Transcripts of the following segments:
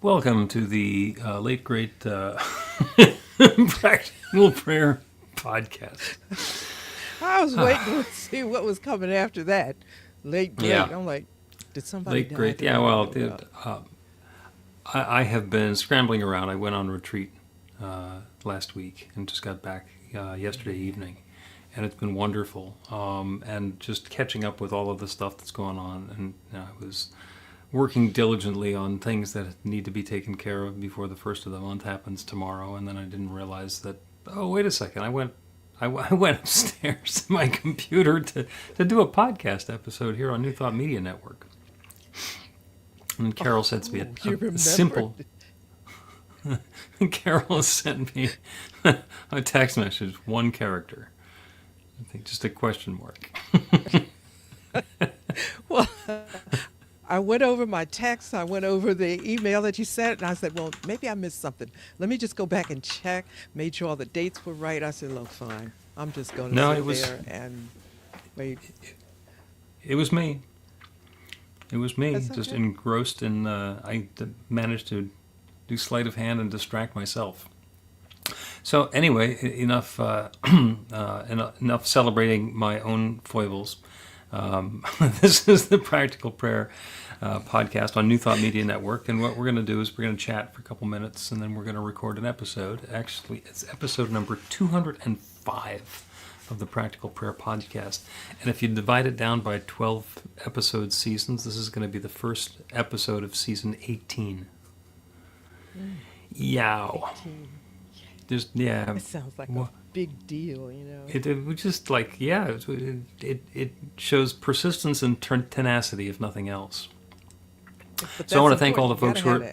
Welcome to the late great Practical Prayer Podcast. I was waiting to see what was coming after that. Late great. Yeah, I'm like, did somebody late die great. that Yeah, I don't well, know about? I have been scrambling around. I went on retreat last week and just got back yesterday evening, and it's been wonderful. And just catching up with all of the stuff that's going on, and I was working diligently on things that need to be taken care of before the first of the month happens tomorrow. And then I didn't realize that. Oh, wait a second! I went upstairs to my computer to do a podcast episode here on New Thought Media Network. And Carol sends me You a simple. remembered. Carol sent me a text message, one character. I think just a question mark. Well, I went over my text. I went over the email that you sent, and I said, well, maybe I missed something. Let me just go back and check. Made sure all the dates were right. I said, look, fine. I'm just going to No, sit there and wait. it was me. It was me, That's just okay. engrossed in. Managed to do sleight of hand and distract myself. So anyway, enough enough celebrating my own foibles. This is the Practical Prayer podcast on New Thought Media Network, and what we're going to do is we're going to chat for a couple minutes, and then we're going to record an episode. Actually, it's episode number 205 of the Practical Prayer podcast. And if you divide it down by 12 episode seasons, this is going to be the first episode of season 18. Yow. 18. Just, yeah. It sounds like Wha- a big deal, you know. It was just like, yeah, it shows persistence and tenacity, if nothing else. But So I want to that's thank all important. the You folks gotta who have are,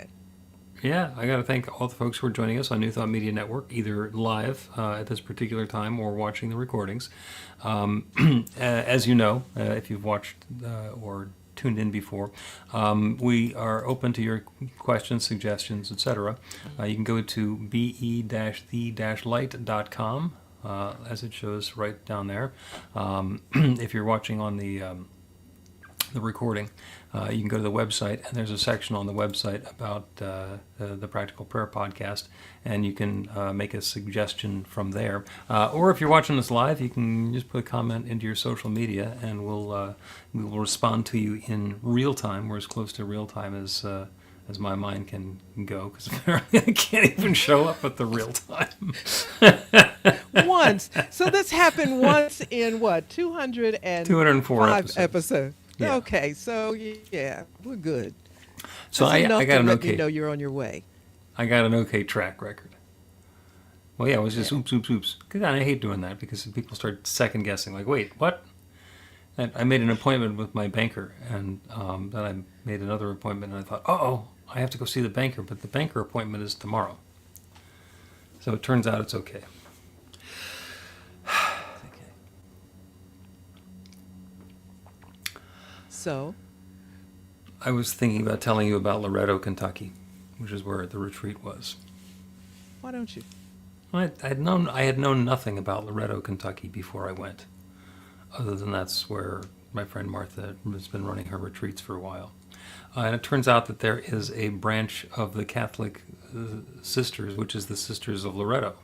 that. yeah, I got to thank all the folks who are joining us on New Thought Media Network, either live at this particular time or watching the recordings. As you know, if you've watched or tuned in before, we are open to your questions, suggestions, etc. You can go to be-the-light.com, as it shows right down there. If you're watching on the recording, you can go to the website, and there's a section on the website about the Practical Prayer Podcast, and you can make a suggestion from there. Or if you're watching this live, you can just put a comment into your social media, and we will respond to you in real time. We're as close to real time as my mind can go, because apparently I can't even show up at the real time. Once. So this happened once in what, 204 205 episodes. episodes? Yeah. Okay, so yeah, we're good. So That's I enough got to an let me okay. know you're on your way. I got an okay track record. Well, yeah, it was just Yeah. oops, oops, oops. 'Cause I hate doing that because people start second guessing. Like, wait, what? And I made an appointment with my banker, and then I made another appointment, and I thought, oh, I have to go see the banker, but the banker appointment is tomorrow. So it turns out it's okay. It's okay. So, I was thinking about telling you about Loretto, Kentucky, which is where the retreat was. why don't you? I had known nothing about Loretto, Kentucky before I went, other than that's where my friend Martha has been running her retreats for a while. And it turns out that there is a branch of the Catholic Sisters, which is the Sisters of Loretto,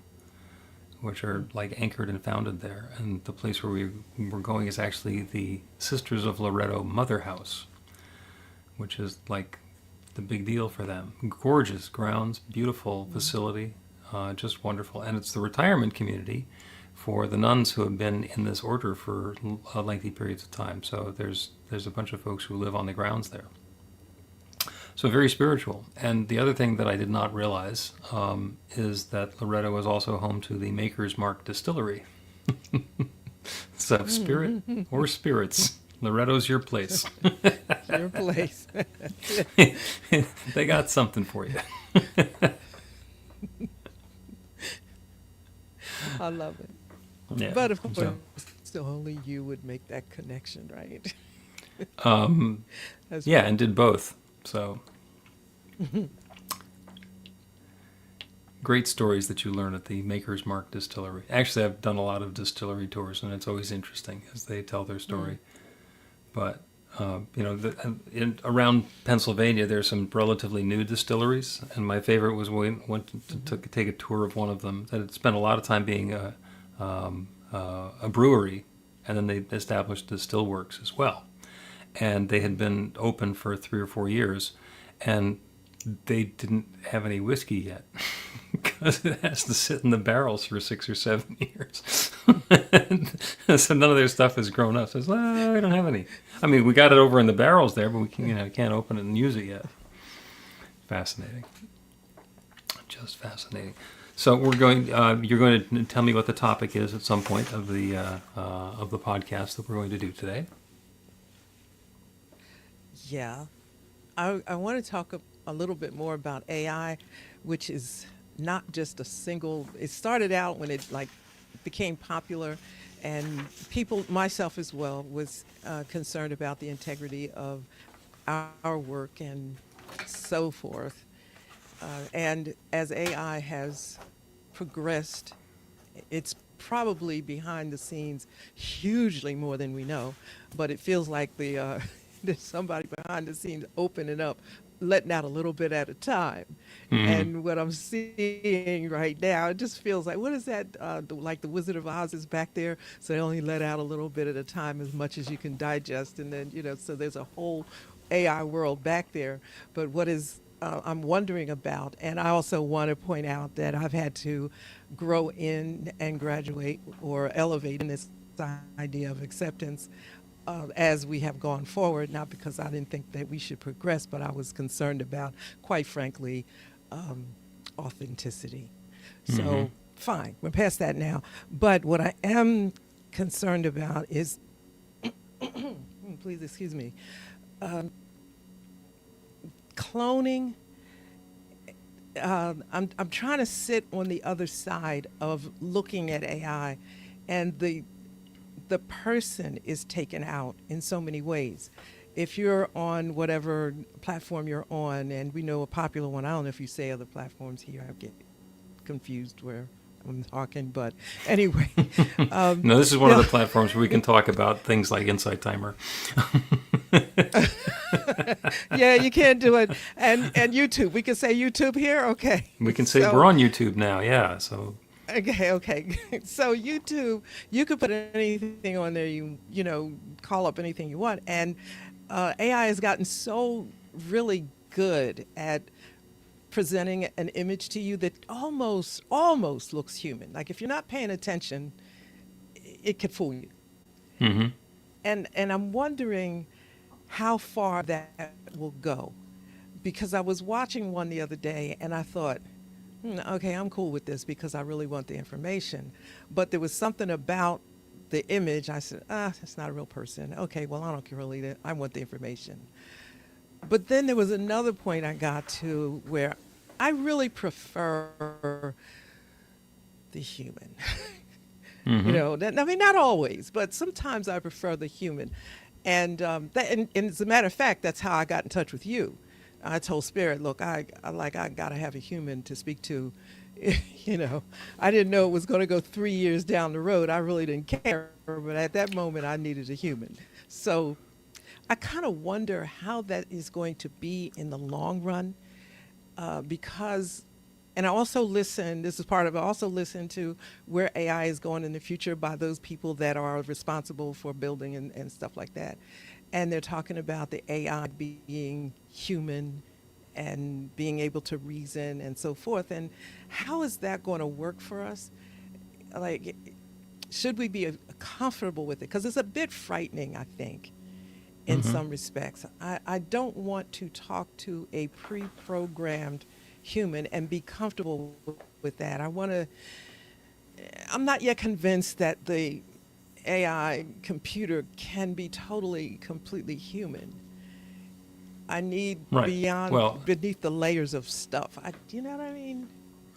which are like anchored and founded there. And the place where we were going is actually the Sisters of Loretto Mother House, which is like the big deal for them. Gorgeous grounds, beautiful facility, just wonderful. And it's the retirement community for the nuns who have been in this order for lengthy periods of time. So there's a bunch of folks who live on the grounds there. So very spiritual. And the other thing that I did not realize is that Loretto is also home to the Maker's Mark Distillery. So spirit or spirits, Loretto's your place. Your place. They got something for you. I love it. Yeah. But of course, So, still only you would make that connection, right? That's yeah, right. and did both. So great stories that you learn at the Maker's Mark Distillery. Actually, I've done a lot of distillery tours, and it's always interesting as they tell their story. But Around Pennsylvania, there's some relatively new distilleries, and my favorite was when we went to take a tour of one of them that had spent a lot of time being a brewery, and then they established distill works as well. And they had been open for 3 or 4 years, and they didn't have any whiskey yet because it has to sit in the barrels for 6 or 7 years. So none of their stuff has grown up. So it's like, we don't have any. I mean, we got it over in the barrels there, but we can't open it and use it yet. Fascinating. Just fascinating. So you're going to tell me what the topic is at some point of the podcast that we're going to do today. Yeah. I want to talk a little bit more about AI, which is not just a single. It started out when it became popular, and people, myself as well, was concerned about the integrity of our work and so forth. And as AI has progressed, it's probably behind the scenes hugely more than we know, but it feels like there's somebody behind the scenes opening up, letting out a little bit at a time. Mm-hmm. And what I'm seeing right now, it just feels like, what is that? Like the Wizard of Oz is back there, so they only let out a little bit at a time, as much as you can digest, and then so there's a whole AI world back there. But what is I'm wondering about, and I also want to point out that I've had to grow in and graduate or elevate in this idea of acceptance as we have gone forward, not because I didn't think that we should progress, but I was concerned about, quite frankly, authenticity. So, Mm-hmm. fine, we're past that now. But what I am concerned about is, please excuse me, cloning. I'm trying to sit on the other side of looking at AI, and the person is taken out in so many ways. If you're on whatever platform you're on, and we know a popular one, I don't know if you say other platforms here, I get confused where I'm talking, but anyway. No, this is one of the platforms where we can talk about things like Insight Timer. Yeah, you can't do it. And YouTube, we can say YouTube here? Okay. We can say So- we're on YouTube now, yeah. So Okay. So YouTube, you could put anything on there, call up anything you want. And AI has gotten so really good at presenting an image to you that almost looks human. Like if you're not paying attention, it could fool you. mm-hmm. And I'm wondering how far that will go. Because I was watching one the other day and I thought, okay, I'm cool with this because I really want the information. But there was something about the image. I said, that's not a real person. Okay, well, I don't care really. I want the information. But then there was another point I got to where I really prefer the human. Mm-hmm. I mean, not always, but sometimes I prefer the human. And, and as a matter of fact, that's how I got in touch with you. I told Spirit, look, I got to have a human to speak to. I didn't know it was going to go 3 years down the road. I really didn't care. But at that moment, I needed a human. So I kind of wonder how that is going to be in the long run because, and I also listen, this is part of it, I also listen to where AI is going in the future by those people that are responsible for building and stuff like that. And they're talking about the AI being human and being able to reason and so forth. And how is that going to work for us? Like, should we be comfortable with it? Because it's a bit frightening, I think, in some respects. I don't want to talk to a pre-programmed human and be comfortable with that. I'm not yet convinced that the AI computer can be completely human. I need Right. beneath the layers of stuff. You know what I mean?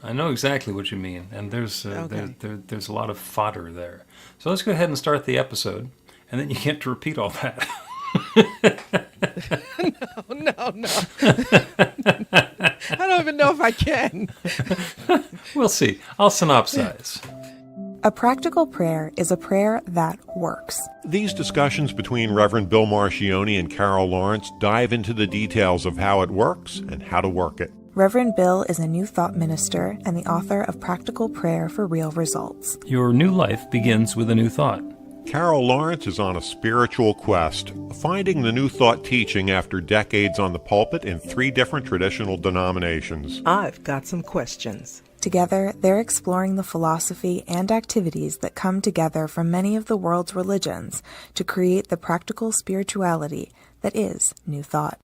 I know exactly what you mean, and there's Okay. there's a lot of fodder there. So let's go ahead and start the episode, and then you get to repeat all that. No. I don't even know if I can. We'll see. I'll synopsize. A practical prayer is a prayer that works. These discussions between Reverend Bill Marchiony and Carol Lawrence dive into the details of how it works and how to work it. Reverend Bill is a New Thought minister and the author of Practical Prayer for Real Results. Your new life begins with a new thought. Carol Lawrence is on a spiritual quest, finding the New Thought teaching after decades on the pulpit in 3 different traditional denominations. I've got some questions. Together, they're exploring the philosophy and activities that come together from many of the world's religions to create the practical spirituality that is New Thought.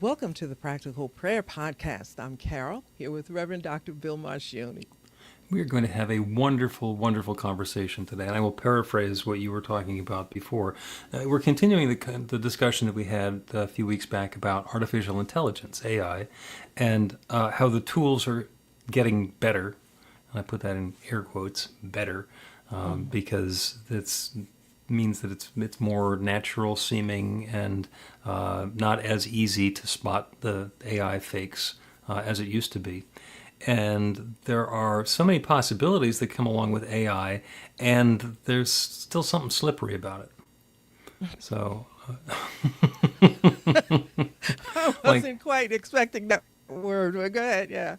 Welcome to the Practical Prayer Podcast. I'm Carol, here with Reverend Dr. Bill Marchiony. We're going to have a wonderful, wonderful conversation today, and I will paraphrase what you were talking about before. We're continuing the discussion that we had a few weeks back about artificial intelligence, AI, and how the tools are getting better. And I put that in air quotes, better, because it's means that it's more natural seeming and not as easy to spot the AI fakes as it used to be. And there are so many possibilities that come along with AI, and there's still something slippery about it. So I wasn't quite expecting that word. But go ahead, yeah.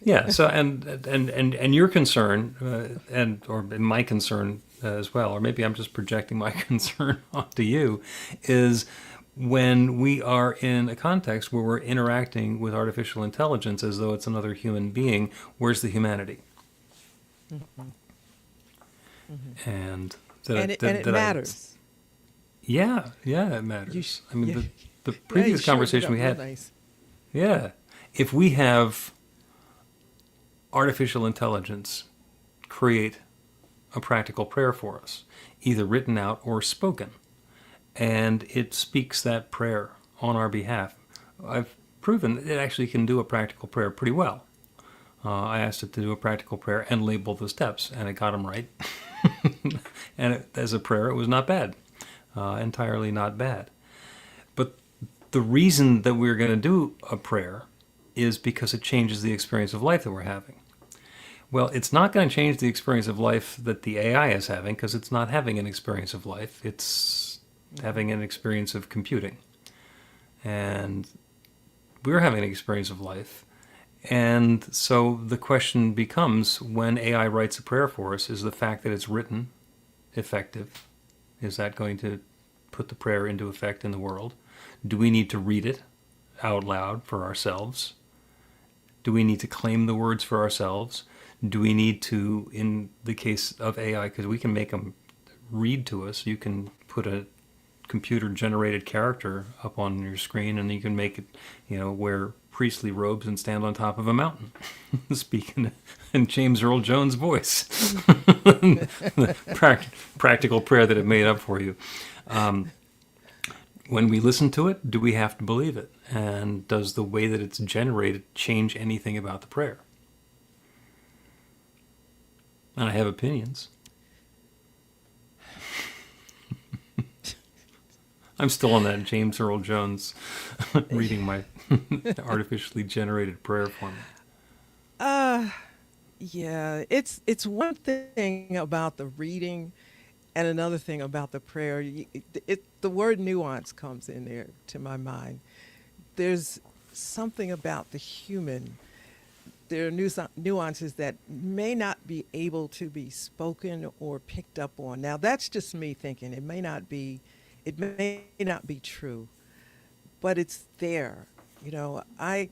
Yeah. So and your concern or my concern as well, or maybe I'm just projecting my concern onto you, is when we are in a context where we're interacting with artificial intelligence as though it's another human being, where's the humanity? Mm-hmm. Mm-hmm. And it matters. Yeah, it matters. I mean, yeah. the previous conversation we had. Nice. Yeah. If we have artificial intelligence create a practical prayer for us, either written out or spoken, and it speaks that prayer on our behalf, I've proven it actually can do a practical prayer pretty well. I asked it to do a practical prayer and label the steps, and it got them right. And as a prayer, it was not bad, entirely not bad. But the reason that we're going to do a prayer is because it changes the experience of life that we're having. Well, it's not going to change the experience of life that the AI is having, because it's not having an experience of life. It's having an experience of computing. And we're having an experience of life. And so the question becomes, when AI writes a prayer for us, is the fact that it's written effective? Is that going to put the prayer into effect in the world? Do we need to read it out loud for ourselves? Do we need to claim the words for ourselves? Do we need to, in the case of AI, because we can make them read to us, you can put a computer-generated character up on your screen, and you can make it, wear priestly robes and stand on top of a mountain, speaking in James Earl Jones' voice. The practical prayer that it made up for you. When we listen to it, do we have to believe it? And does the way that it's generated change anything about the prayer? And I have opinions. I'm still on that James Earl Jones reading my artificially generated prayer for me. Yeah, it's one thing about the reading and another thing about the prayer. The word nuance comes in there to my mind. There's something about the human. There are nuances that may not be able to be spoken or picked up on. Now, that's just me thinking. It may not be true, but it's there. I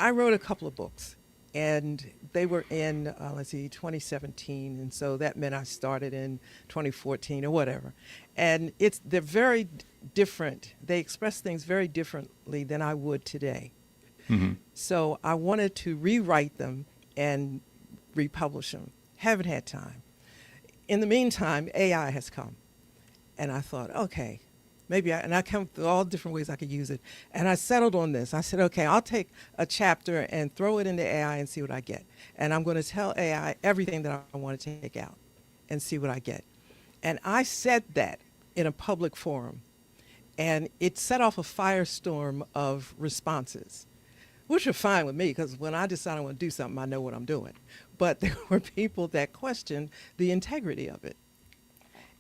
wrote a couple of books, and they were in 2017, and so that meant I started in 2014 or whatever. And they're very different. They express things very differently than I would today. Mm-hmm. So I wanted to rewrite them and republish them. Haven't had time. In the meantime, AI has come. And I thought, okay, And I come through all different ways I could use it. And I settled on this. I said, okay, I'll take a chapter and throw it into AI and see what I get. And I'm going to tell AI everything that I want to take out and see what I get. And I said that in a public forum. And it set off a firestorm of responses, which are fine with me because when I decide I want to do something, I know what I'm doing. But there were people that questioned the integrity of it.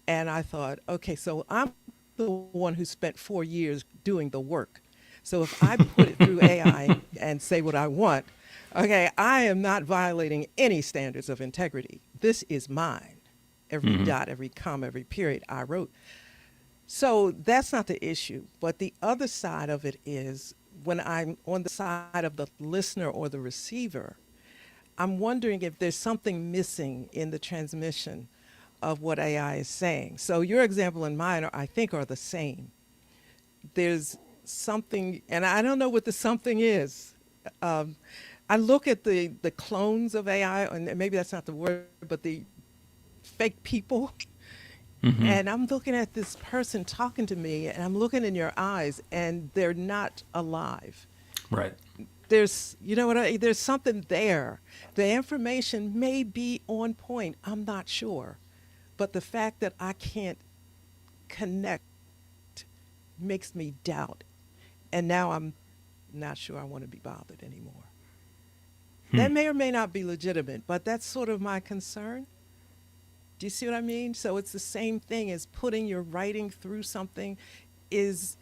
And I thought, okay, so I'm the one who spent 4 years doing the work. So if I put it through AI and say what I want, okay, I am not violating any standards of integrity. This is mine. Every dot, every comma, every period I wrote. So that's not the issue. But the other side of it is when I'm on the side of the listener or the receiver, I'm wondering if there's something missing in the transmission of what AI is saying. So your example and mine, I think, are the same. There's something, and I don't know what the something is. I look at the clones of AI, and maybe that's not the word, but the fake people. And I'm looking at this person talking to me, and I'm looking in your eyes, and they're not alive. Right. There's, you know what, there's something there. The information may be on point. I'm not sure. But the fact that I can't connect makes me doubt. And now I'm not sure I want to be bothered anymore. That may or may not be legitimate, but that's sort of my concern. Do you see what I mean? So it's the same thing as putting your writing through something. Is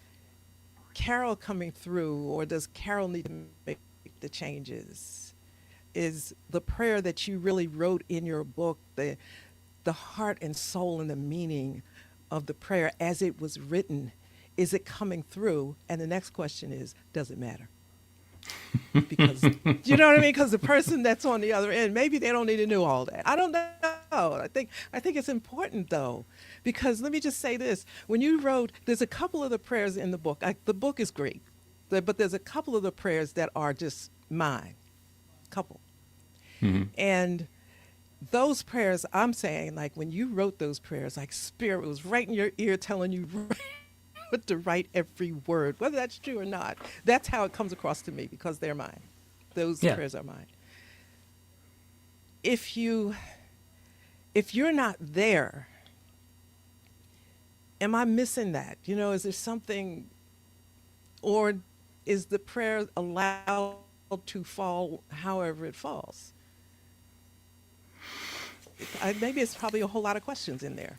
Carol coming through, or does Carol need to make the changes? Is the prayer that you really wrote in your book, the heart and soul and the meaning of the prayer as it was written, is it coming through? And the next question is, does it matter? Because, you know what I mean? Because the person that's on the other end, maybe they don't need to know all that. I don't know. I think it's important, though, because let me just say this. When you wrote, there's a couple of the prayers in the book. The book is great, but there's a couple of the prayers that are just mine. Couple. And those prayers, I'm saying, like when you wrote those prayers, like Spirit was right in your ear telling you to write every word, whether that's true or not. That's how it comes across to me because they're mine. Those prayers are mine. If you're not there, am I missing that? You know, is there something, or is the prayer allowed to fall however it falls? Maybe it's probably a whole lot of questions in there.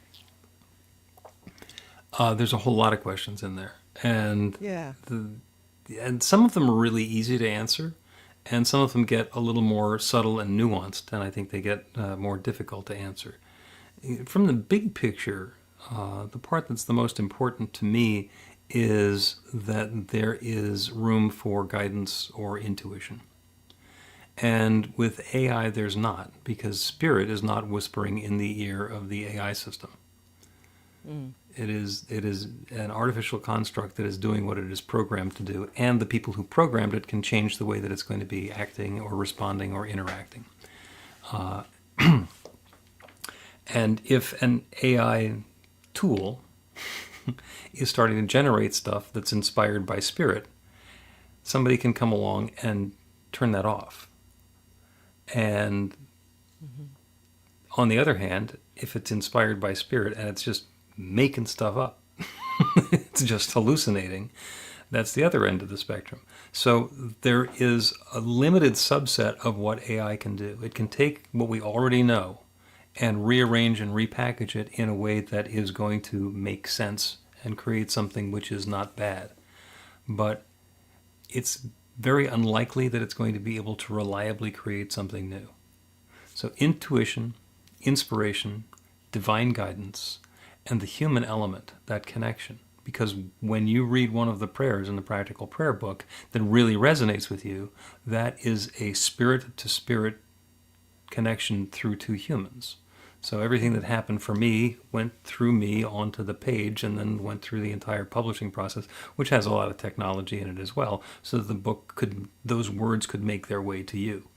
There's a whole lot of questions in there, and Yeah. and some of them are really easy to answer, and some of them get a little more subtle and nuanced, and I think they get more difficult to answer. From the big picture, the part that's the most important to me is that there is room for guidance or intuition. And with AI, there's not, because Spirit is not whispering in the ear of the AI system. It is an artificial construct that is doing what it is programmed to do, and the people who programmed it can change the way that it's going to be acting or responding or interacting. And if an AI tool is starting to generate stuff that's inspired by Spirit, somebody can come along and turn that off. And on the other hand, if it's inspired by Spirit and it's just making stuff up, it's just hallucinating, that's the other end of the spectrum. So there is a limited subset of what AI can do. It can take what we already know and rearrange and repackage it in a way that is going to make sense and create something which is not bad. But it's very unlikely that it's going to be able to reliably create something new. So intuition, inspiration, divine guidance, and the human element, that connection. Because when you read one of the prayers in the Practical Prayer Book that really resonates with you, that is a spirit-to-spirit connection through two humans. So everything that happened for me went through me onto the page and then went through the entire publishing process, which has a lot of technology in it as well, so that the book could, those words could make their way to you.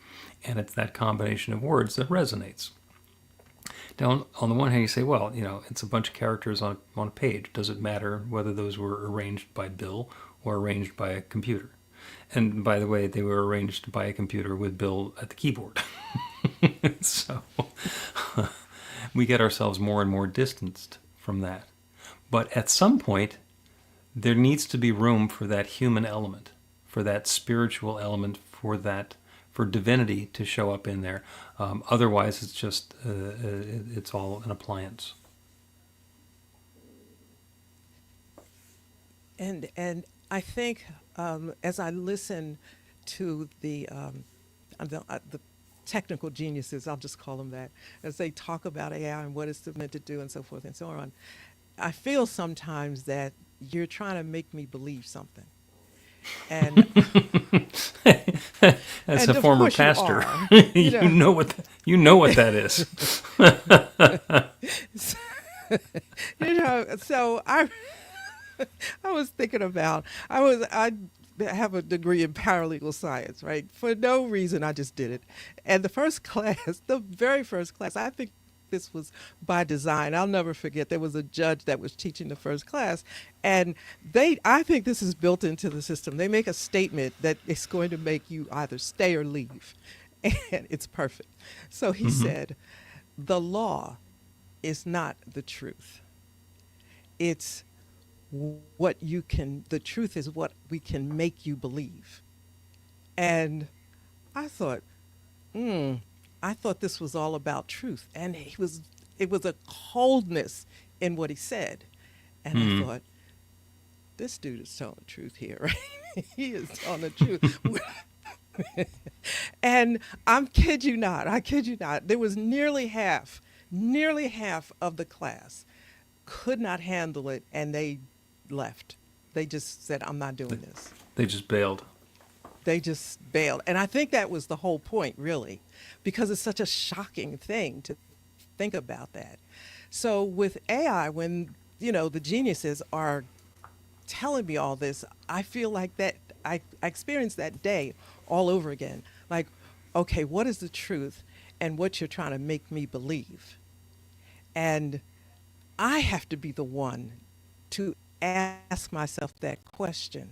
And it's that combination of words that resonates. Now, on the one hand, you say, well, it's a bunch of characters on a page. Does it matter whether those were arranged by Bill or arranged by a computer? And by the way, they were arranged by a computer with Bill at the keyboard. So we get ourselves more and more distanced from that. But at some point, there needs to be room for that human element, for that spiritual element, for divinity to show up in there. Otherwise, it's just it's all an appliance. And I think as I listen to the technical geniuses, I'll just call them that, as they talk about AI and what it's meant to do and so forth and so on, I feel sometimes that you're trying to make me believe something. And as and a of former course you pastor, are, you know what that is. So I was thinking about I have a degree in paralegal science, right? For no reason, I just did it. And the very first class, I think this was by design. I'll never forget. There was a judge that was teaching the first class, and I think this is built into the system. They make a statement that it's going to make you either stay or leave, and it's perfect. So he said, the law is not the truth. It's the truth is what we can make you believe. And I thought, this was all about truth. And it was a coldness in what he said. And I thought, this dude is telling the truth here, right? He is telling the truth. And I kid you not, there was nearly half of the class could not handle it, and they left. They just said, I'm not doing this. They just bailed. They just bailed. And I think that was the whole point, really, because it's such a shocking thing to think about that. So with AI, when, the geniuses are telling me all this, I feel like that I experienced that day all over again. Like, okay, what is the truth and what you're trying to make me believe? And I have to be the one to ask myself that question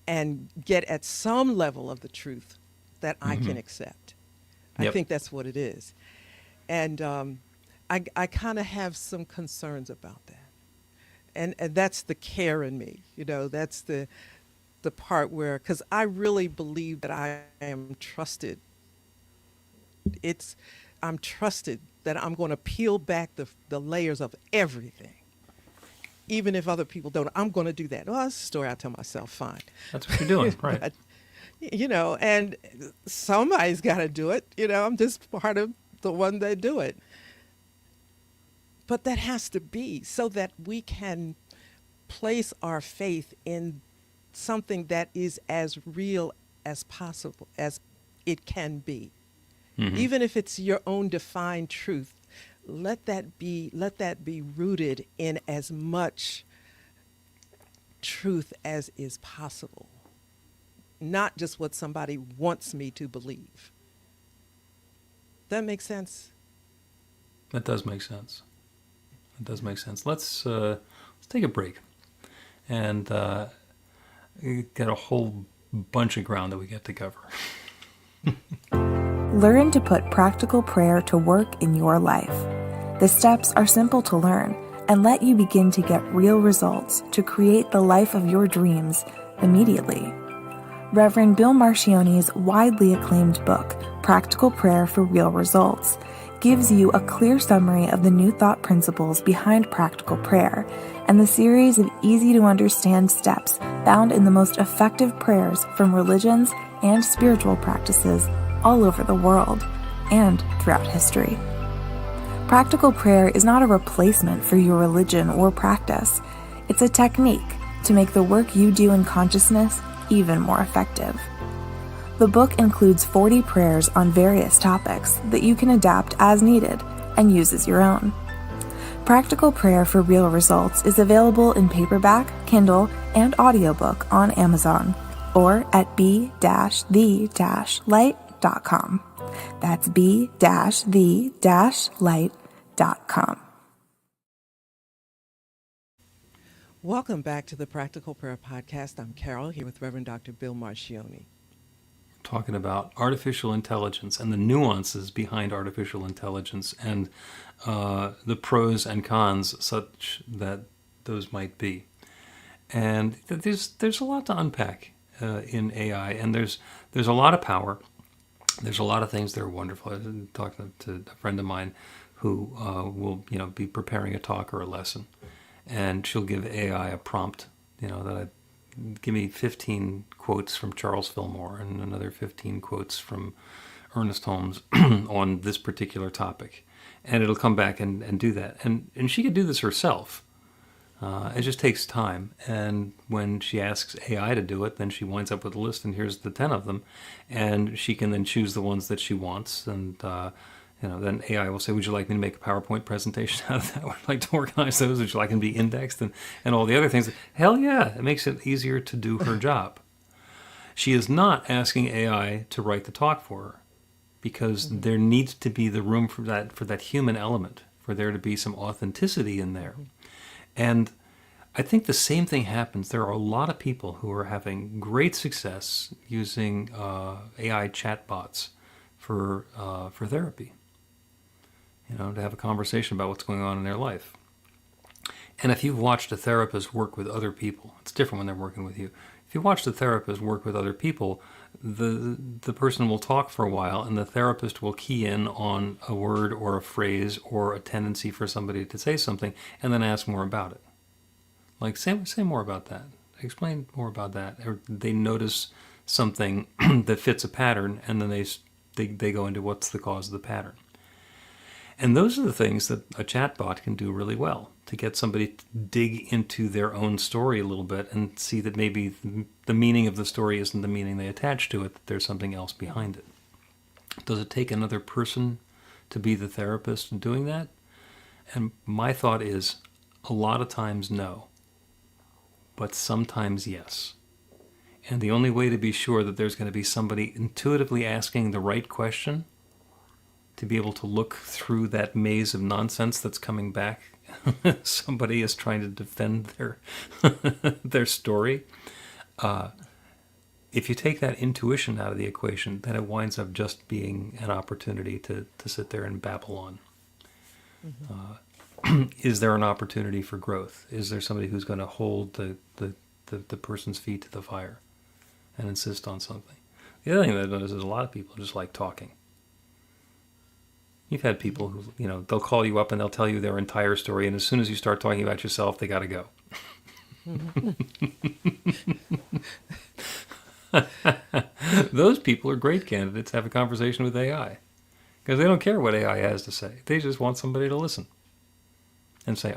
and get at some level of the truth that I can accept. Yep. I think that's what it is. And I kind of have some concerns about that. And that's the care in me, that's the part where, because I really believe that I am trusted. I'm trusted that I'm going to peel back the layers of everything. Even if other people don't, I'm going to do that. Well, that's a story I tell myself, fine. That's what you're doing, right? But, and somebody's got to do it. I'm just part of the one that do it. But that has to be so that we can place our faith in something that is as real as possible, as it can be. Even if it's your own defined truth, let that be rooted in as much truth as is possible, not just what somebody wants me to believe. That makes sense? That does make sense. It does make sense. Let's take a break and get a whole bunch of ground that we get to cover. Learn to put practical prayer to work in your life. The steps are simple to learn and let you begin to get real results to create the life of your dreams immediately. Reverend Bill Marchiony's widely acclaimed book, Practical Prayer for Real Results, gives you a clear summary of the New Thought principles behind practical prayer and the series of easy-to-understand steps found in the most effective prayers from religions and spiritual practices all over the world and throughout history. Practical prayer is not a replacement for your religion or practice. It's a technique to make the work you do in consciousness even more effective. The book includes 40 prayers on various topics that you can adapt as needed and use as your own. Practical Prayer for Real Results is available in paperback, Kindle, and audiobook on Amazon or at b-the-light.com. That's b-the-light.com. Welcome back to the Practical Prayer Podcast. I'm Carol here with Reverend Dr. Bill Marchiony. Talking about artificial intelligence and the nuances behind artificial intelligence and the pros and cons such that those might be. And there's a lot to unpack in AI, and there's a lot of power. There's a lot of things that are wonderful. I was talking to a friend of mine who will be preparing a talk or a lesson, and she'll give AI a prompt, give me 15 quotes from Charles Fillmore and another 15 quotes from Ernest Holmes on this particular topic. And it'll come back and do that. And she could do this herself. It just takes time. And when she asks AI to do it, then she winds up with a list, and here's the 10 of them. And she can then choose the ones that she wants. And then AI will say, would you like me to make a PowerPoint presentation out of that? Would you like to organize those? Would you like them to be indexed? And all the other things. Hell yeah, it makes it easier to do her job. She is not asking AI to write the talk for her, because there needs to be the room for that human element, for there to be some authenticity in there. And I think the same thing happens. There are a lot of people who are having great success using AI chatbots for therapy, to have a conversation about what's going on in their life. And if you've watched a therapist work with other people, it's different when they're working with you. If you watch the therapist work with other people, the person will talk for a while, and the therapist will key in on a word or a phrase or a tendency for somebody to say something, and then ask more about it. Like, say more about that. Explain more about that. Or they notice something that fits a pattern, and then they go into what's the cause of the pattern. And those are the things that a chatbot can do really well, to get somebody to dig into their own story a little bit and see that maybe the meaning of the story isn't the meaning they attach to it, that there's something else behind it. Does it take another person to be the therapist in doing that? And my thought is, a lot of times no, but sometimes yes. And the only way to be sure that there's going to be somebody intuitively asking the right question, to be able to look through that maze of nonsense that's coming back, somebody is trying to defend their story. If you take that intuition out of the equation, then it winds up just being an opportunity to sit there and babble on. Is there an opportunity for growth? Is there somebody who's going to hold the person's feet to the fire and insist on something? The other thing that I've noticed is a lot of people just like talking. You've had people who, they'll call you up and they'll tell you their entire story, and as soon as you start talking about yourself, they got to go. Those people are great candidates to have a conversation with AI, because they don't care what AI has to say. They just want somebody to listen and say,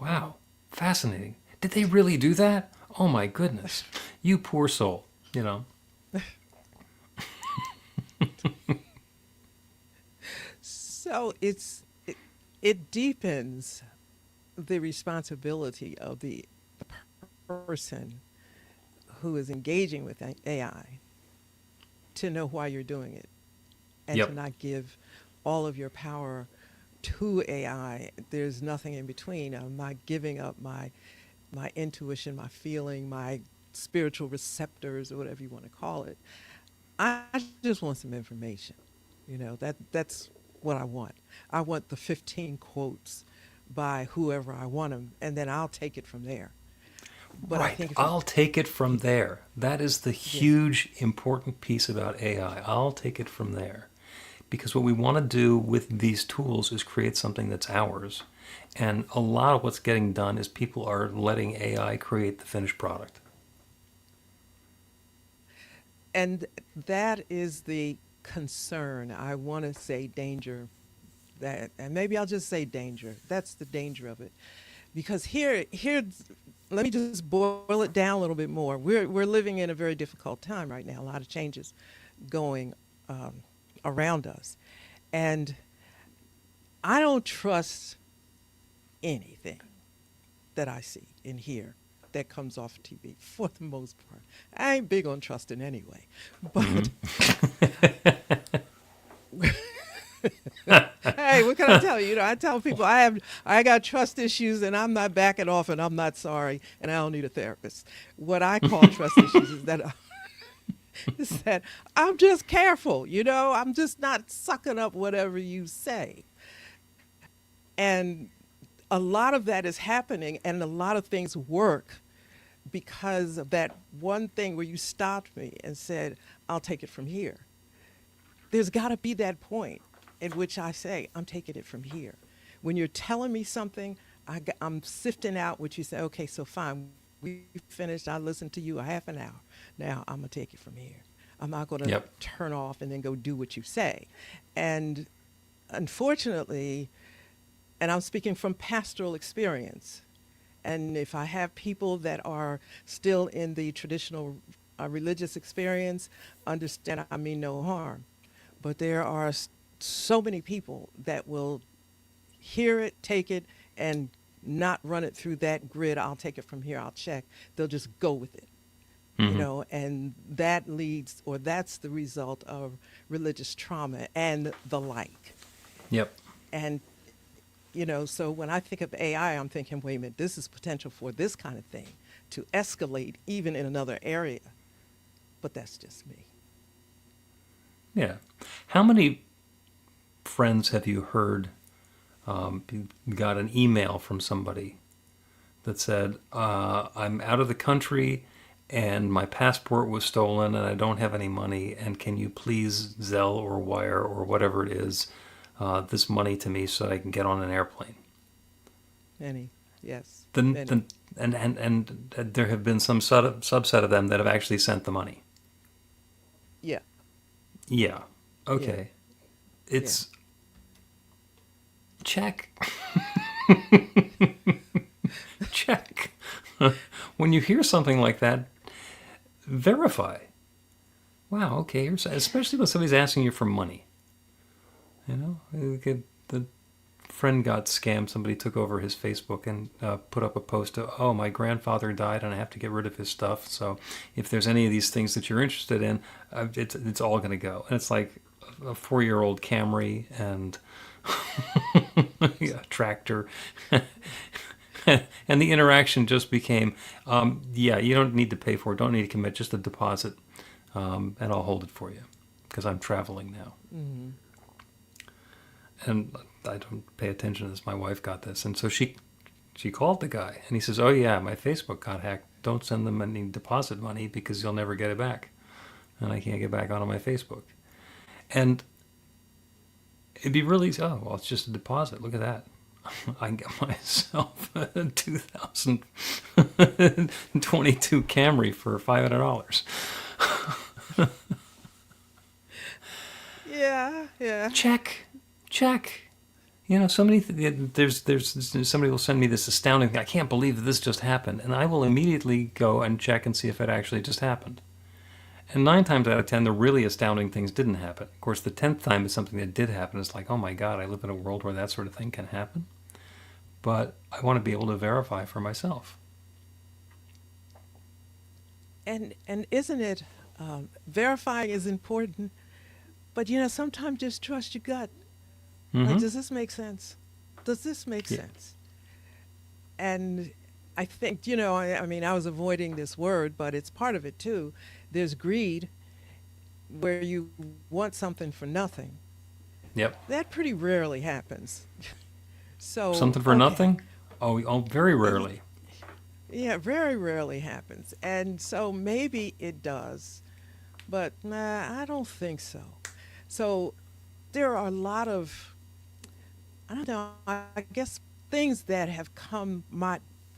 wow, fascinating. Did they really do that? Oh my goodness, you poor soul, So it deepens the responsibility of the person who is engaging with AI to know why you're doing it, and Yep. to not give all of your power to AI. There's nothing in between. I'm not giving up my intuition, my feeling, my spiritual receptors, or whatever you want to call it. I just want some information. That's what I want. I want the 15 quotes by whoever I want them, and then I'll take it from there. But right. I think I'll take it from there. That is the huge, important piece about AI. I'll take it from there. Because what we want to do with these tools is create something that's ours. And a lot of what's getting done is people are letting AI create the finished product. And that is the concern. I want to say danger, and maybe I'll just say danger. That's the danger of it, because here, let me just boil it down a little bit more. We're living in a very difficult time right now. A lot of changes going around us, and I don't trust anything that I see and hear that comes off TV, for the most part. I ain't big on trusting anyway. But hey, what can I tell you? You know, I tell people I got trust issues, and I'm not backing off, and I'm not sorry, and I don't need a therapist. What I call trust issues is that I'm just careful. You know, I'm just not sucking up whatever you say, and a lot of that is happening, and a lot of things work because of that one thing where you stopped me and said, "I'll take it from here." There's got to be that point in which I say, I'm taking it from here. When you're telling me something, I'm sifting out what you say. Okay, so fine, we finished. I listened to you a half an hour. Now I'm going to take it from here. I'm not going to Yep. turn off and then go do what you say. And unfortunately, and I'm speaking from pastoral experience, and if I have people that are still in the traditional religious experience, understand I mean no harm. But there are so many people that will hear it, take it, and not run it through that grid. I'll take it from here. I'll check. They'll just go with it, you know, and that leads, or that's the result of religious trauma and the like. Yep. And, you know, so when I think of AI, I'm thinking, wait a minute, this is potential for this kind of thing to escalate even in another area. But that's just me. Yeah. How many friends have you heard you got an email from somebody that said, I'm out of the country and my passport was stolen and I don't have any money, and can you please Zelle or wire or whatever it is this money to me so that I can get on an airplane? Many, yes. Then, many. and there have been some subset of them that have actually sent the money. Yeah. Yeah. Okay. It's check. Check. When you hear something like that, verify. Wow, okay, especially when somebody's asking you for money. You know, the friend got scammed. Somebody took over his Facebook and put up a post of, oh, my grandfather died and I have to get rid of his stuff. So if there's any of these things that you're interested in, it's all going to go. And it's like a 4-year-old Camry and a tractor. And the interaction just became, you don't need to pay for it. Don't need to commit, just a deposit. And I'll hold it for you because I'm traveling now. Mm-hmm. And I don't pay attention to this. My wife got this. And so she called the guy. And he says, oh, yeah, my Facebook got hacked. Don't send them any deposit money because you'll never get it back. And I can't get back onto my Facebook. And it'd be really, well, it's just a deposit. Look at that. I can get myself a 2022 Camry for $500. Yeah. Check. You know, there's somebody will send me this astounding thing. I can't believe that this just happened, and I will immediately go and check and see if it actually just happened. And 9 times out of 10, the really astounding things didn't happen. Of course, the 10th time is something that did happen. It's like, oh my God, I live in a world where that sort of thing can happen. But I want to be able to verify for myself. And isn't it, verifying is important, but, you know, sometimes just trust your gut. Like, does this make sense? Does this make sense? And I think, you know, I mean, I was avoiding this word, but it's part of it too. There's greed, where you want something for nothing. Yep. That pretty rarely happens. So something for nothing? Oh, very rarely. Yeah, very rarely happens. And so maybe it does, but I don't think so. So there are a lot of, I don't know, I guess things that have come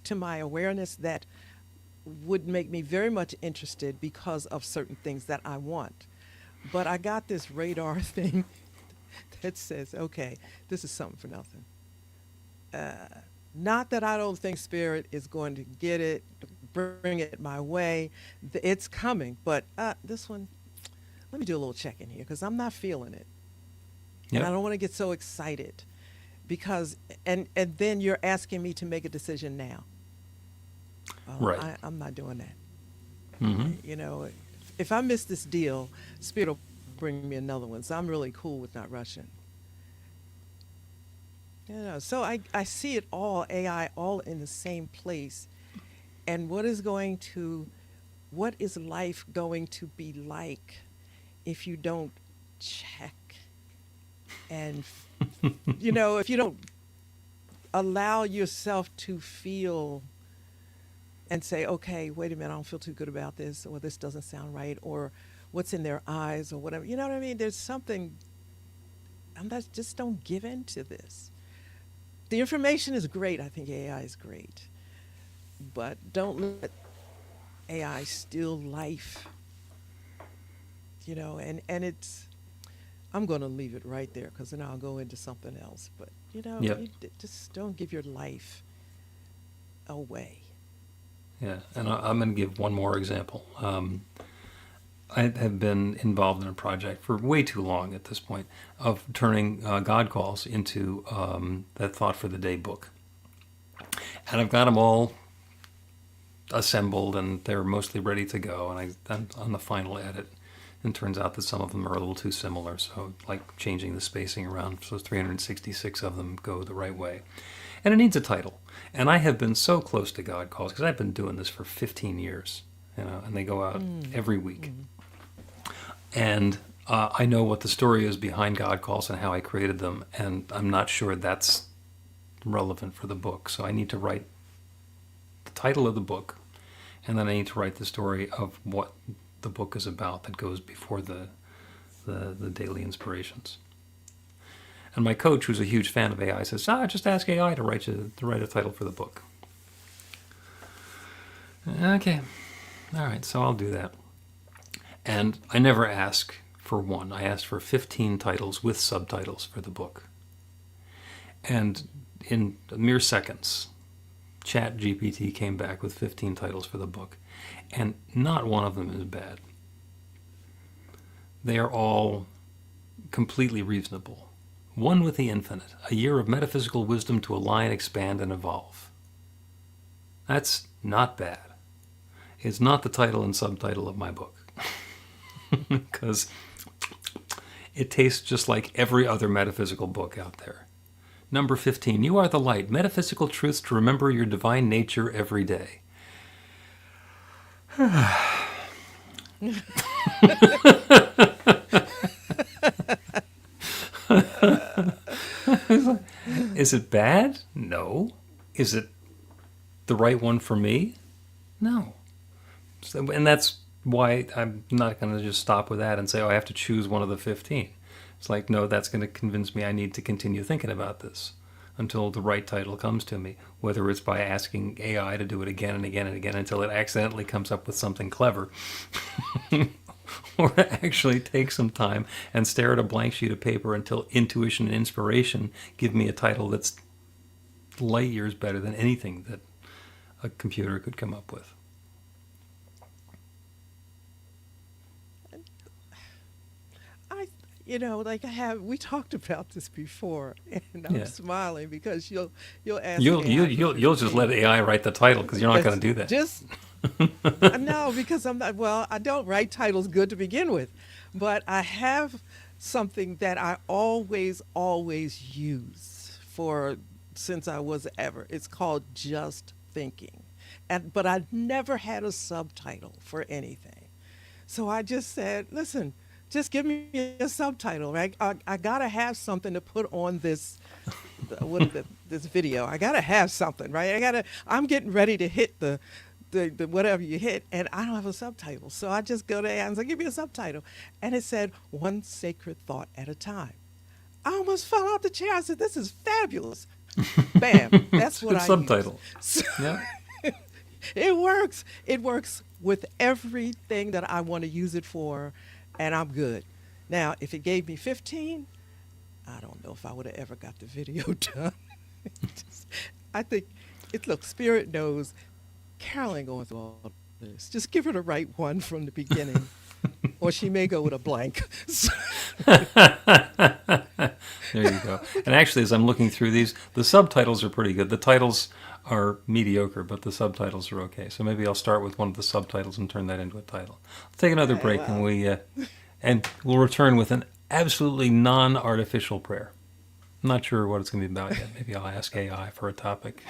to my awareness that would make me very much interested because of certain things that I want. But I got this radar thing that says, okay, this is something for nothing. Not that I don't think Spirit is going to get it, bring it my way. It's coming, but this one, let me do a little check-in here because I'm not feeling it. Yep. And I don't want to get so excited because, and then you're asking me to make a decision now. Right. I'm not doing that. Mm-hmm. You know, if I miss this deal, Spirit will bring me another one. So I'm really cool with not rushing. So I see it all, AI, all in the same place. And what is life going to be like if you don't check and, if you don't allow yourself to feel and say, okay, wait a minute, I don't feel too good about this, or this doesn't sound right, or what's in their eyes, or whatever. You know what I mean? There's something, just don't give in to this. The information is great. I think AI is great. But don't let AI steal life, and I'm going to leave it right there because then I'll go into something else. But, Yep. just don't give your life away. Yeah, and I'm going to give one more example. I have been involved in a project for way too long at this point of turning God calls into that Thought for the Day book. And I've got them all assembled, and they're mostly ready to go. And I'm on the final edit. And it turns out that some of them are a little too similar, so like changing the spacing around so 366 of them go the right way. And it needs a title. And I have been so close to God calls because I've been doing this for 15 years, and they go out every week. And I know what the story is behind God calls and how I created them, and I'm not sure that's relevant for the book. So I need to write the title of the book, and then I need to write the story of what the book is about that goes before the daily inspirations. And my coach, who's a huge fan of AI, says, just ask AI to write a title for the book. Okay. All right, so I'll do that. And I never ask for one. I asked for 15 titles with subtitles for the book. And in mere seconds, ChatGPT came back with 15 titles for the book. And not one of them is bad. They are all completely reasonable. One with the Infinite, a year of metaphysical wisdom to align, expand, and evolve. That's not bad. It's not the title and subtitle of my book. Because it tastes just like every other metaphysical book out there. Number 15, You Are the Light, Metaphysical Truths to Remember Your Divine Nature Every Day. Is it bad? No. Is it the right one for me? No. So, and that's why I'm not going to just stop with that and say, I have to choose one of the 15. It's like, no, that's going to convince me I need to continue thinking about this until the right title comes to me, whether it's by asking AI to do it again and again and again until it accidentally comes up with something clever, or actually take some time and stare at a blank sheet of paper until intuition and inspiration give me a title that's light years better than anything that a computer could come up with. We talked about this before, and I'm Yeah. smiling because you'll ask You'll just let AI write the title because you're not going to do that. Just no, because I'm not. Well, I don't write titles good to begin with, but I have something that I always use since I was ever. It's called Just Thinking, but I never had a subtitle for anything, so I just said, listen. Just give me a subtitle, right? I gotta have something to put on this this video. I gotta have something, right? I'm getting ready to hit the whatever you hit, and I don't have a subtitle. So I just go to AI and say, give me a subtitle. And it said, One Sacred Thought at a Time. I almost fell out the chair. I said, this is fabulous. Bam. That's what Good I subtitle. use. So Yeah. it works. It works with everything that I want to use it for, and I'm good. Now, if it gave me 15, I don't know if I would have ever got the video done. I think look, Spirit knows Carol ain't going through all this. Just give her the right one from the beginning, or she may go with a blank. There you go. And actually, as I'm looking through these, the subtitles are pretty good. The titles are mediocre, but the subtitles are okay. So maybe I'll start with one of the subtitles and turn that into a title. Let's take another break, wow. and we'll return with an absolutely non-artificial prayer. I'm not sure what it's going to be about yet. Maybe I'll ask AI for a topic.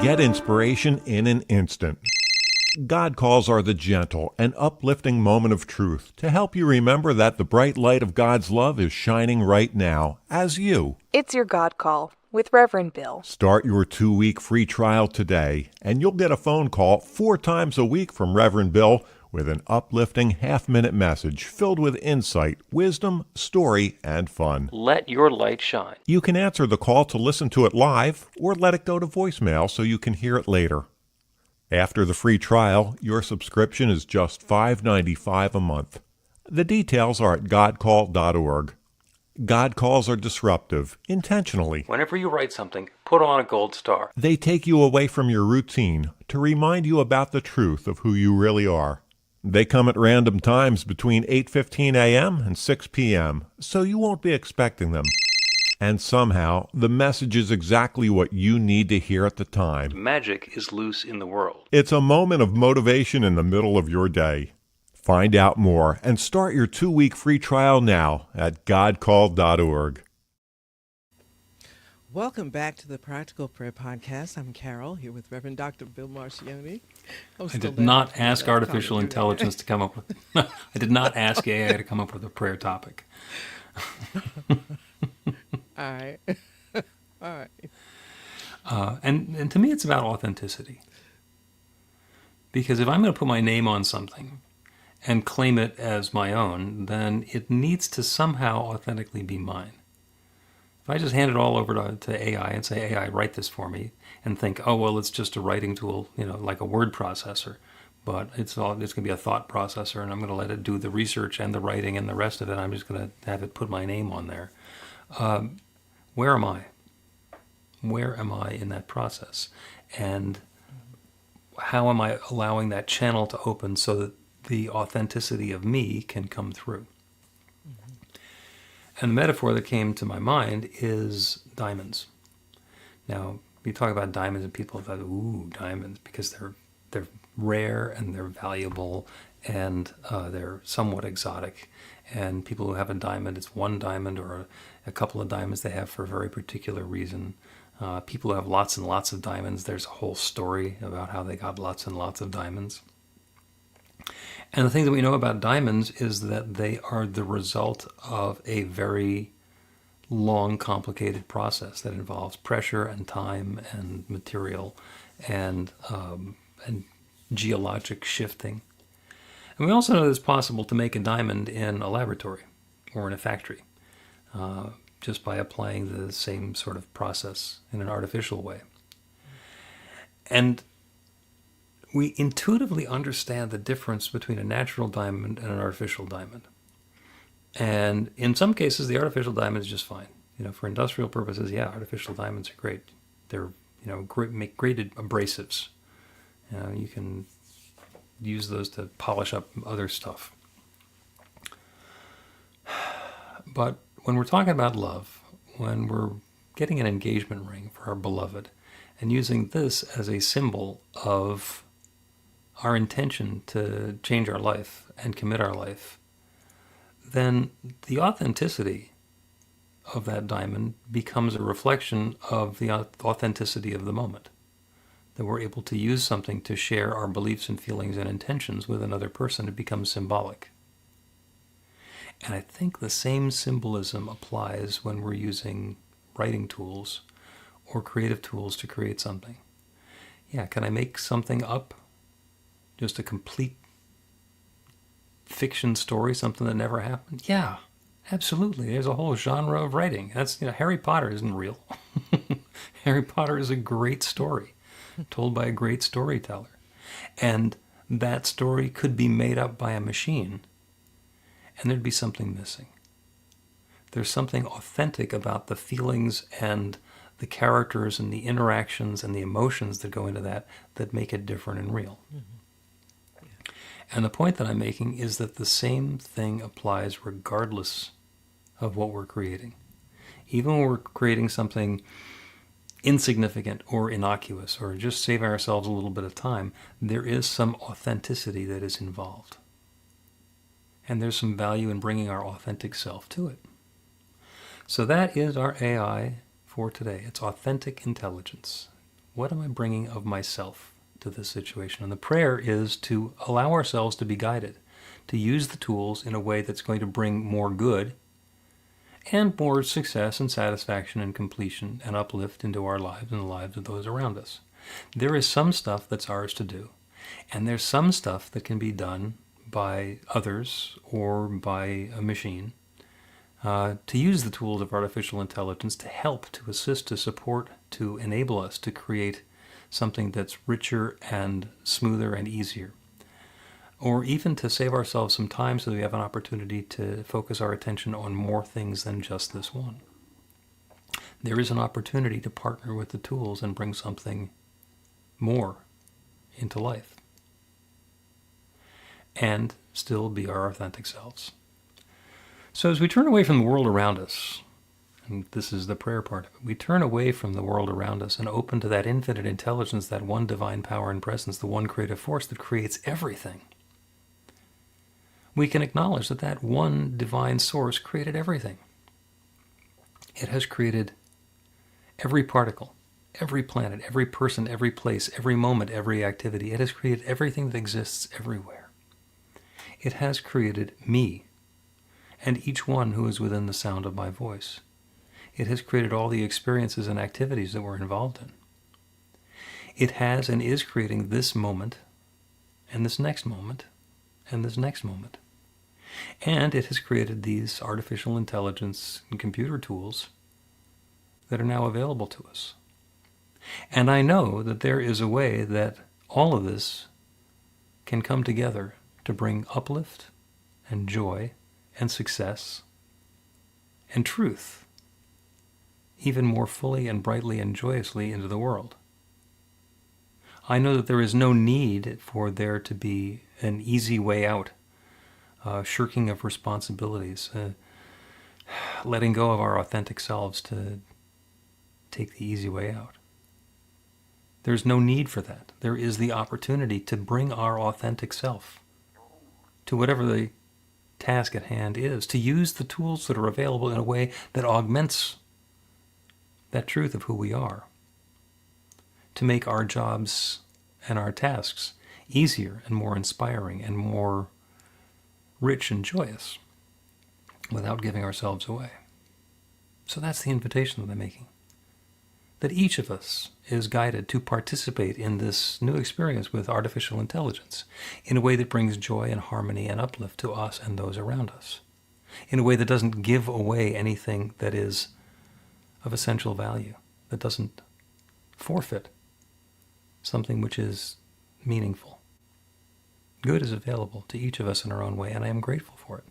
Get inspiration in an instant. God calls are the gentle and uplifting moment of truth to help you remember that the bright light of God's love is shining right now as you. It's your God Call with Reverend Bill. Start your 2-week free trial today, and you'll get a phone call 4 times a week from Reverend Bill with an uplifting half-minute message filled with insight, wisdom, story, and fun. Let your light shine. You can answer the call to listen to it live or let it go to voicemail so you can hear it later. After the free trial, your subscription is just $5.95 a month. The details are at godcall.org. God calls are disruptive, intentionally. Whenever you write something, put on a gold star. They take you away from your routine to remind you about the truth of who you really are. They come at random times between 8:15 a.m. and 6 p.m., so you won't be expecting them. And somehow, the message is exactly what you need to hear at the time. Magic is loose in the world. It's a moment of motivation in the middle of your day. Find out more and start your 2-week free trial now at godcall.org. Welcome back to the Practical Prayer Podcast. I'm Carol, here with Reverend Dr. Bill Marchiony. I did not ask artificial intelligence to come up with... I did not ask AI to come up with a prayer topic. All right. All right. And to me, it's about authenticity. Because if I'm going to put my name on something and claim it as my own, then it needs to somehow authentically be mine. If I just hand it all over to AI and say, AI, write this for me, and think, oh, well, it's just a writing tool, like a word processor, but it's going to be a thought processor, and I'm going to let it do the research and the writing and the rest of it. I'm just going to have it put my name on there. Where am I? Where am I in that process? And how am I allowing that channel to open so that the authenticity of me can come through? And the metaphor that came to my mind is diamonds. Now, you talk about diamonds and people thought, ooh, diamonds, because they're rare and they're valuable and they're somewhat exotic. And people who have a diamond, it's one diamond or a couple of diamonds they have for a very particular reason. People who have lots and lots of diamonds, there's a whole story about how they got lots and lots of diamonds. And the thing that we know about diamonds is that they are the result of a very long, complicated process that involves pressure and time and material and geologic shifting. And we also know that it's possible to make a diamond in a laboratory or in a factory just by applying the same sort of process in an artificial way. And we intuitively understand the difference between a natural diamond and an artificial diamond. And in some cases, the artificial diamond is just fine. For industrial purposes, yeah, artificial diamonds are great. They're, make great abrasives. You can use those to polish up other stuff. But when we're talking about love, when we're getting an engagement ring for our beloved and using this as a symbol of our intention to change our life and commit our life, then the authenticity of that diamond becomes a reflection of the authenticity of the moment. That we're able to use something to share our beliefs and feelings and intentions with another person. It becomes symbolic. And I think the same symbolism applies when we're using writing tools or creative tools to create something. Yeah, can I make something up? Just a complete fiction story, something that never happened? Yeah, absolutely. There's a whole genre of writing. That's, Harry Potter isn't real. Harry Potter is a great story told by a great storyteller. And that story could be made up by a machine, and there'd be something missing. There's something authentic about the feelings and the characters and the interactions and the emotions that go into that make it different and real. Mm-hmm. And the point that I'm making is that the same thing applies regardless of what we're creating. Even when we're creating something insignificant or innocuous or just saving ourselves a little bit of time, there is some authenticity that is involved. And there's some value in bringing our authentic self to it. So that is our AI for today. It's authentic intelligence. What am I bringing of myself to this situation? And the prayer is to allow ourselves to be guided, to use the tools in a way that's going to bring more good and more success and satisfaction and completion and uplift into our lives and the lives of those around us. There is some stuff that's ours to do, and there's some stuff that can be done by others or by a machine, to use the tools of artificial intelligence to help, to assist, to support, to enable us to create something that's richer and smoother and easier. Or even to save ourselves some time so that we have an opportunity to focus our attention on more things than just this one. There is an opportunity to partner with the tools and bring something more into life and still be our authentic selves. So as we turn away from the world around us, and this is the prayer part of it, we turn away from the world around us and open to that infinite intelligence, that one divine power and presence, the one creative force that creates everything. We can acknowledge that that one divine source created everything. It has created every particle, every planet, every person, every place, every moment, every activity. It has created everything that exists everywhere. It has created me and each one who is within the sound of my voice. It has created all the experiences and activities that we're involved in. It has and is creating this moment, and this next moment, and this next moment. And it has created these artificial intelligence and computer tools that are now available to us. And I know that there is a way that all of this can come together to bring uplift and joy and success and truth even more fully and brightly and joyously into the world. I know that there is no need for there to be an easy way out, shirking of responsibilities, letting go of our authentic selves to take the easy way out. There's no need for that. There is the opportunity to bring our authentic self to whatever the task at hand is, to use the tools that are available in a way that augments that truth of who we are, to make our jobs and our tasks easier and more inspiring and more rich and joyous without giving ourselves away. So that's the invitation that I'm making. That each of us is guided to participate in this new experience with artificial intelligence in a way that brings joy and harmony and uplift to us and those around us, in a way that doesn't give away anything that is of essential value, that doesn't forfeit something which is meaningful. Good is available to each of us in our own way, and I am grateful for it.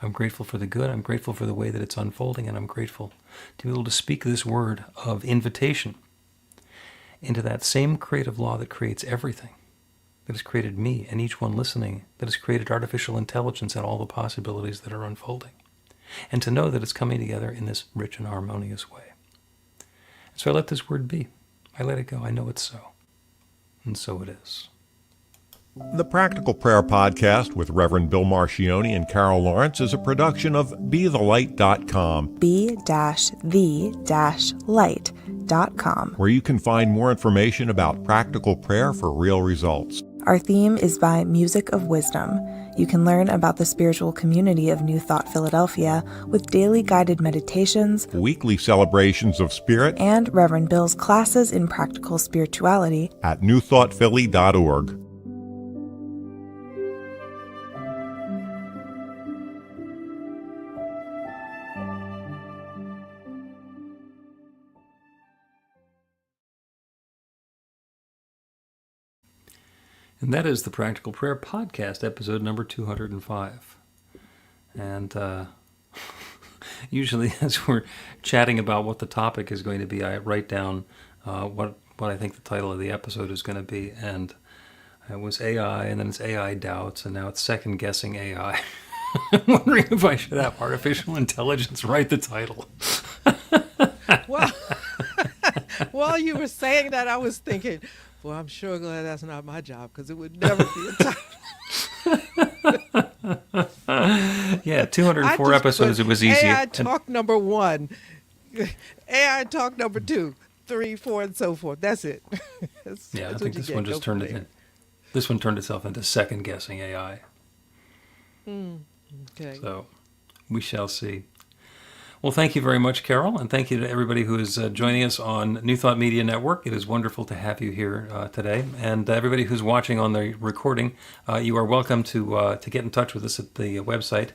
I'm grateful for the good, I'm grateful for the way that it's unfolding, and I'm grateful to be able to speak this word of invitation into that same creative law that creates everything, that has created me and each one listening, that has created artificial intelligence and all the possibilities that are unfolding, and to know that it's coming together in this rich and harmonious way. And so I let this word be. I let it go. I know it's so. And so it is. The Practical Prayer Podcast with Reverend Bill Marchiony and Carol Lawrence is a production of BeTheLight.com. be-the-light.com. Where you can find more information about practical prayer for real results. Our theme is by Music of Wisdom. You can learn about the spiritual community of New Thought Philadelphia with daily guided meditations, Weekly celebrations of spirit, and Reverend Bill's classes in practical spirituality at newthoughtphilly.org. And that is the Practical Prayer Podcast, episode number 205. And usually as we're chatting about what the topic is going to be, I write down what I think the title of the episode is going to be. And it was AI, and then it's AI doubts, and now it's second-guessing AI. I'm wondering if I should have artificial intelligence write the title. Well, while you were saying that, I was thinking, well, I'm sure glad that's not my job, because it would never be a title. Yeah, I 204 just episodes. put It was easy. AI And- talk number 1, AI talk number 2, 3, 4, and so forth. That's it. That's yeah, I what think you this get. one Go just from turned it there. in. This one turned itself into second guessing AI. Okay. So we shall see. Well, thank you very much, Carol, and thank you to everybody who is joining us on New Thought Media Network. It is wonderful to have you here today, and everybody who's watching on the recording, you are welcome to get in touch with us at the website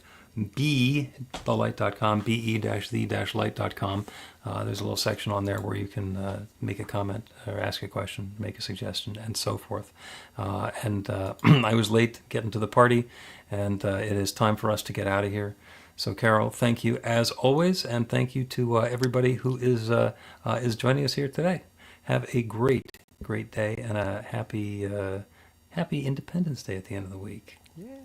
be-the-light.com, be-the-light.com. There's a little section on there where you can make a comment or ask a question, make a suggestion, and so forth. I was late getting to the party, and it is time for us to get out of here. So, Carol, thank you as always, and thank you to everybody who is joining us here today. Have a great, great day and a happy Independence Day at the end of the week. Yeah.